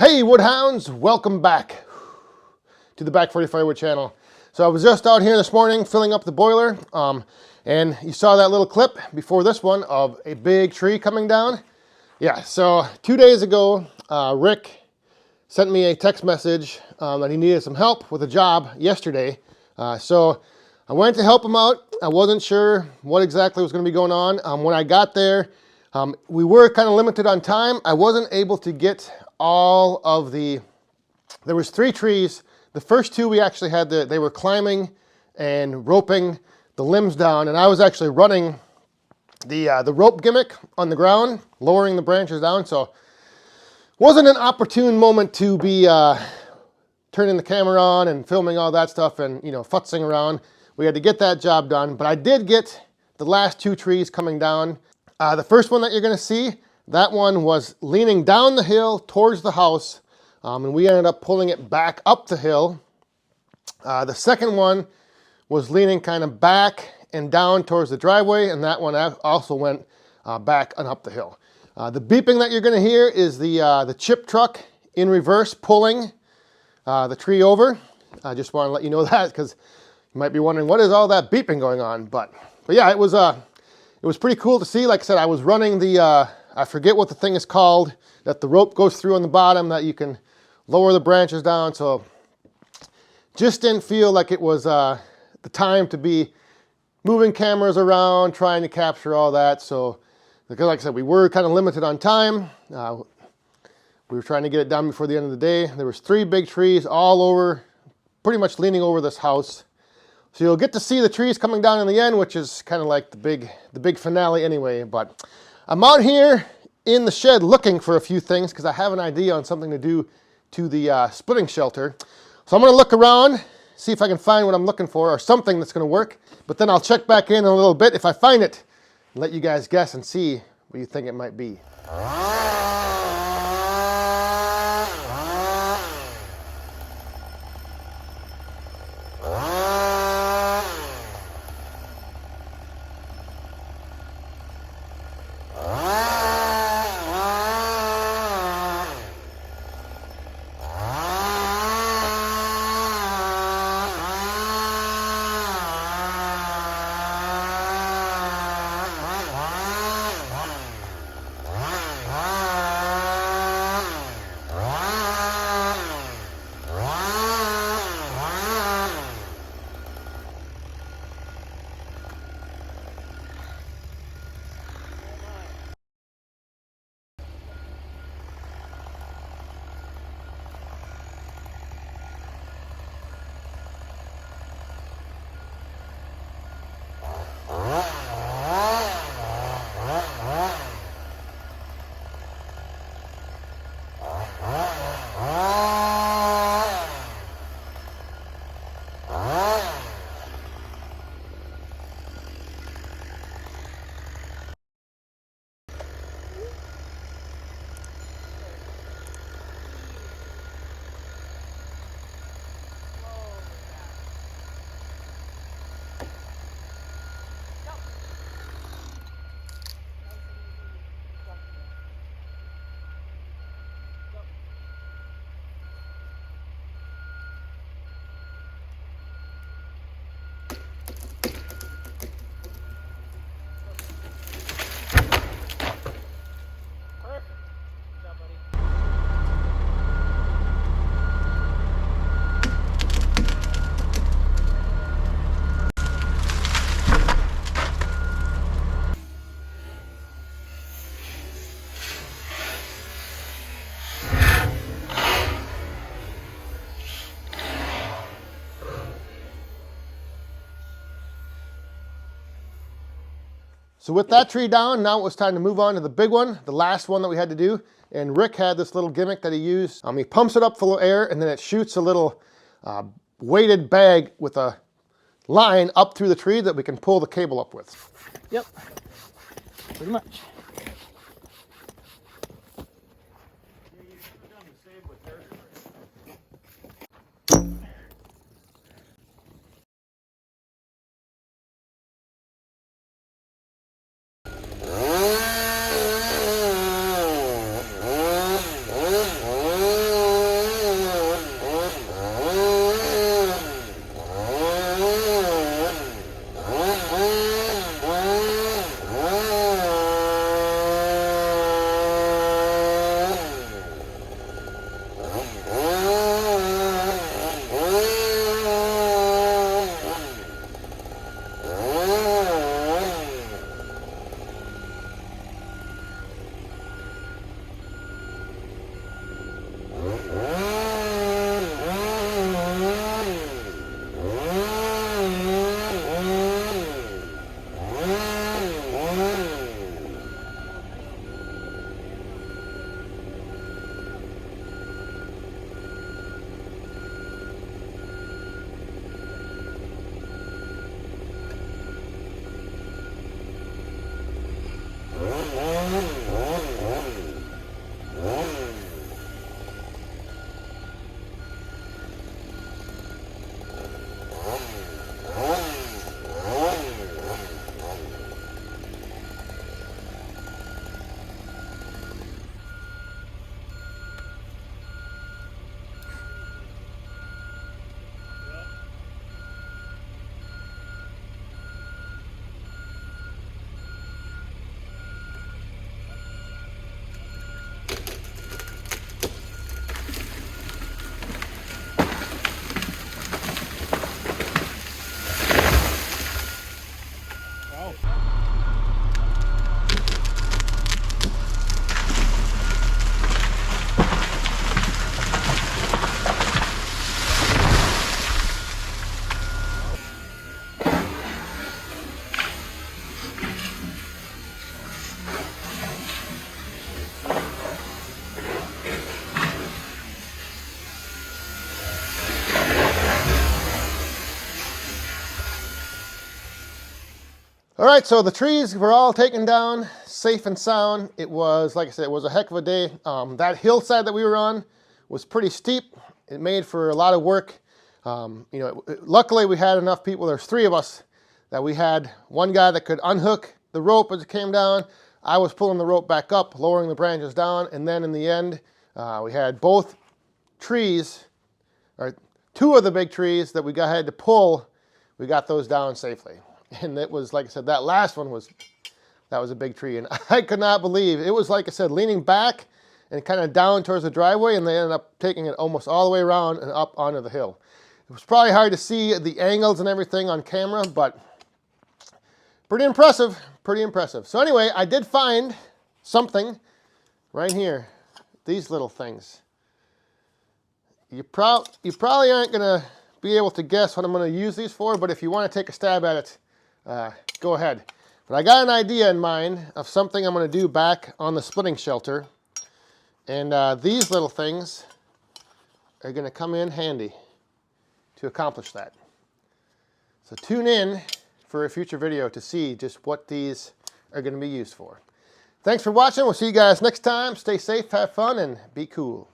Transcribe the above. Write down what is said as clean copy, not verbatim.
Hey Woodhounds, welcome back to the Back 40 Firewood channel. So I was just out here this morning filling up the boiler, and you saw that little clip before this one of a big tree coming down. Yeah, so 2 days ago, Rick sent me a text message that he needed some help with a job yesterday. So I went to help him out. I wasn't sure what exactly was going to be going on. When I got there, we were kind of limited on time. I wasn't able to get all of there was 3 trees. The first 2 we actually had they were climbing and roping the limbs down, and I was actually running the rope gimmick on the ground, lowering the branches down. So wasn't an opportune moment to be turning the camera on and filming all that stuff and futzing around. We had to get that job done, but I did get the last 2 trees coming down. The first one that you're going to see, that one was leaning down the hill towards the house, and we ended up pulling it back up the hill. The second one was leaning kind of back and down towards the driveway, and that one also went back and up the hill. The beeping that you're going to hear is the chip truck in reverse pulling the tree over. I just want to let you know that because you might be wondering what is all that beeping going on. But yeah, it was pretty cool to see. Like I said, I was running I forget what the thing is called, that the rope goes through on the bottom that you can lower the branches down. So just didn't feel like it was the time to be moving cameras around, trying to capture all that. So because like I said, we were kind of limited on time. We were trying to get it done before the end of the day. There was 3 big trees all over, pretty much leaning over this house. So you'll get to see the trees coming down in the end, which is kind of like the big finale anyway. But I'm out here in the shed looking for a few things because I have an idea on something to do to the splitting shelter. So I'm going to look around, see if I can find what I'm looking for or something that's going to work. But then I'll check back in a little bit if I find it and let you guys guess and see what you think it might be. So with that tree down, now it was time to move on to the big one, the last one that we had to do. And Rick had this little gimmick that he used. He pumps it up full of air and then it shoots a little weighted bag with a line up through the tree that we can pull the cable up with. Yep, pretty much. All right, so the trees were all taken down, safe and sound. It was, like I said, it was a heck of a day. That hillside that we were on was pretty steep. It made for a lot of work. Luckily we had enough people. There's 3 of us that we had one guy that could unhook the rope as it came down. I was pulling the rope back up, lowering the branches down, and then in the end, we had both trees, or 2 of the big trees that we had to pull. We got those down safely. And it was, like I said, that last one was a big tree. And I could not believe, it was, like I said, leaning back and kind of down towards the driveway, and they ended up taking it almost all the way around and up onto the hill. It was probably hard to see the angles and everything on camera, but pretty impressive, pretty impressive. So anyway, I did find something right here, these little things. You probably aren't going to be able to guess what I'm going to use these for, but if you want to take a stab at it, go ahead. But I got an idea in mind of something I'm going to do back on the splitting shelter. And these little things are going to come in handy to accomplish that. So tune in for a future video to see just what these are going to be used for. Thanks for watching. We'll see you guys next time. Stay safe, have fun, and be cool.